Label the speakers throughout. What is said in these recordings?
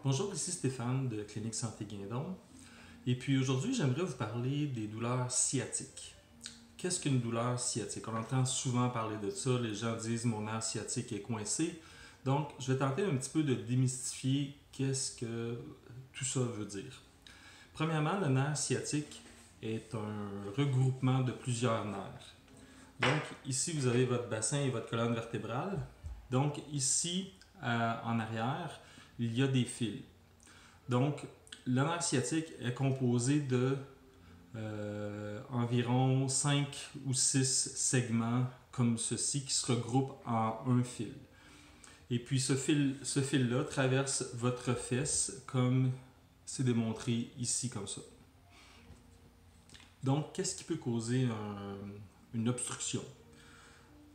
Speaker 1: Bonjour, ici Stéphane de Clinique Santé Guindon. Et puis aujourd'hui, j'aimerais vous parler des douleurs sciatiques. Qu'est-ce qu'une douleur sciatique? On entend souvent parler de ça, les gens disent mon nerf sciatique est coincé. Donc, je vais tenter un petit peu de démystifier qu'est-ce que tout ça veut dire. Premièrement, le nerf sciatique est un regroupement de plusieurs nerfs. Donc, ici, vous avez votre bassin et votre colonne vertébrale. Donc, ici, en arrière, il y a des fils. Donc, le nerf sciatique est composé de environ 5 ou 6 segments comme ceci qui se regroupent en un fil. Et puis ce fil-là traverse votre fesse comme c'est démontré ici comme ça. Donc, qu'est-ce qui peut causer une obstruction?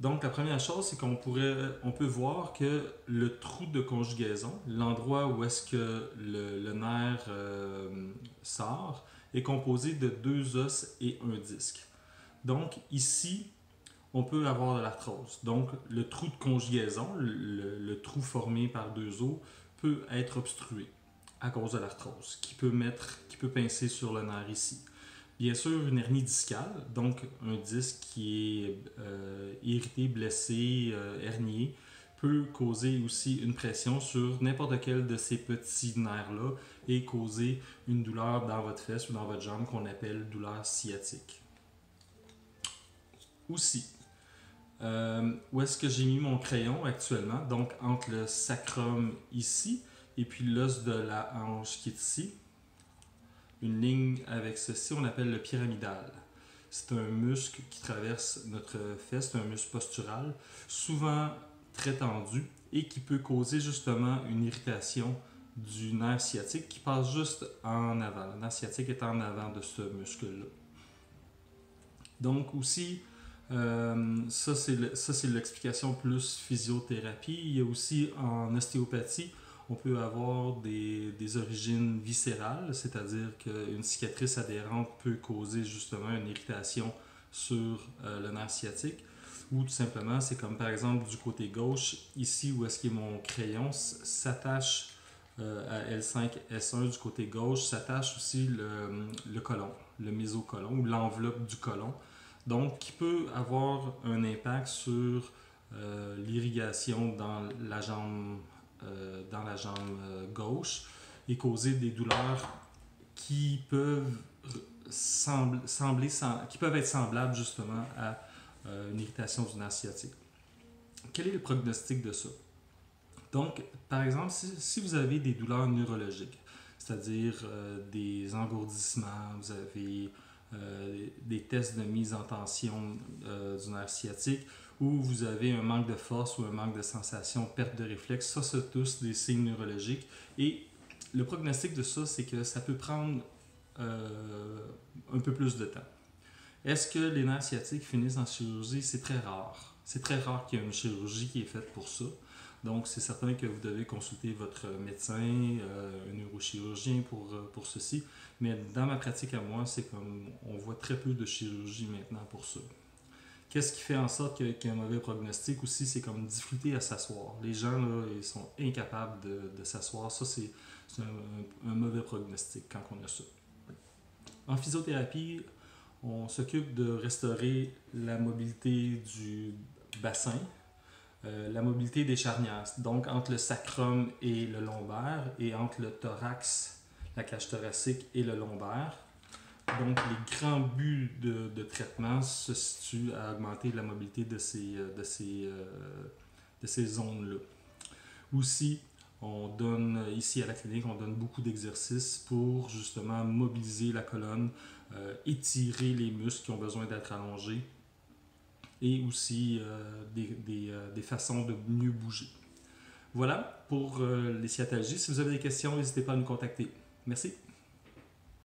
Speaker 1: Donc, la première chose, c'est on peut voir que le trou de conjugaison, l'endroit où est-ce que le nerf sort, est composé de deux os et un disque. Donc, ici, on peut avoir de l'arthrose. Donc, le trou de conjugaison, le trou formé par deux os, peut être obstrué à cause de l'arthrose, qui peut pincer sur le nerf ici. Bien sûr, une hernie discale, donc un disque qui est irrité, blessé, hernié, peut causer aussi une pression sur n'importe quel de ces petits nerfs-là et causer une douleur dans votre fesse ou dans votre jambe qu'on appelle douleur sciatique. Aussi, où est-ce que j'ai mis mon crayon actuellement? Donc, entre le sacrum ici et puis l'os de la hanche qui est ici. Une ligne avec ceci, on appelle le pyramidal. C'est un muscle qui traverse notre fesse, c'est un muscle postural, souvent très tendu et qui peut causer justement une irritation du nerf sciatique qui passe juste en avant. Le nerf sciatique est en avant de ce muscle-là. Donc aussi, ça c'est l'explication plus physiothérapie. Il y a aussi en ostéopathie, on peut avoir des origines viscérales, c'est-à-dire qu'une cicatrice adhérente peut causer justement une irritation sur le nerf sciatique. Ou tout simplement, c'est comme par exemple du côté gauche, ici où est-ce que mon crayon s'attache à L5-S1 du côté gauche, s'attache aussi le côlon, le mésocolon ou l'enveloppe du côlon. Donc, qui peut avoir un impact sur l'irrigation dans la jambe gauche et causer des douleurs qui peuvent qui peuvent être semblables justement à une irritation du nerf sciatique. Quel est le prognostic de ça? Donc, par exemple, si vous avez des douleurs neurologiques, c'est-à-dire des engourdissements, vous avez des tests de mise en tension du nerf sciatique, ou vous avez un manque de force ou un manque de sensation, perte de réflexe, ça c'est tous des signes neurologiques. Et le prognostic de ça, c'est que ça peut prendre un peu plus de temps. Est-ce que les nerfs sciatiques finissent en chirurgie? C'est très rare. C'est très rare qu'il y ait une chirurgie qui est faite pour ça. Donc, c'est certain que vous devez consulter votre médecin, un neurochirurgien pour ceci. Mais dans ma pratique à moi, c'est comme on voit très peu de chirurgie maintenant pour ça. Qu'est-ce qui fait en sorte qu'il y a un mauvais prognostic aussi? C'est comme difficulté à s'asseoir. Les gens, là, ils sont incapables de s'asseoir. Ça, c'est un mauvais prognostic quand on a ça. En physiothérapie, on s'occupe de restaurer la mobilité du bassin, la mobilité des charnières, donc entre le sacrum et le lombaire, et entre le thorax, la cage thoracique et le lombaire. Donc, les grands buts de traitement se situent à augmenter la mobilité de ces zones-là. Aussi, on donne, ici à la clinique, on donne beaucoup d'exercices pour justement mobiliser la colonne, étirer les muscles qui ont besoin d'être allongés et aussi des façons de mieux bouger. Voilà pour les sciatalgies. Si vous avez des questions, n'hésitez pas à nous contacter. Merci.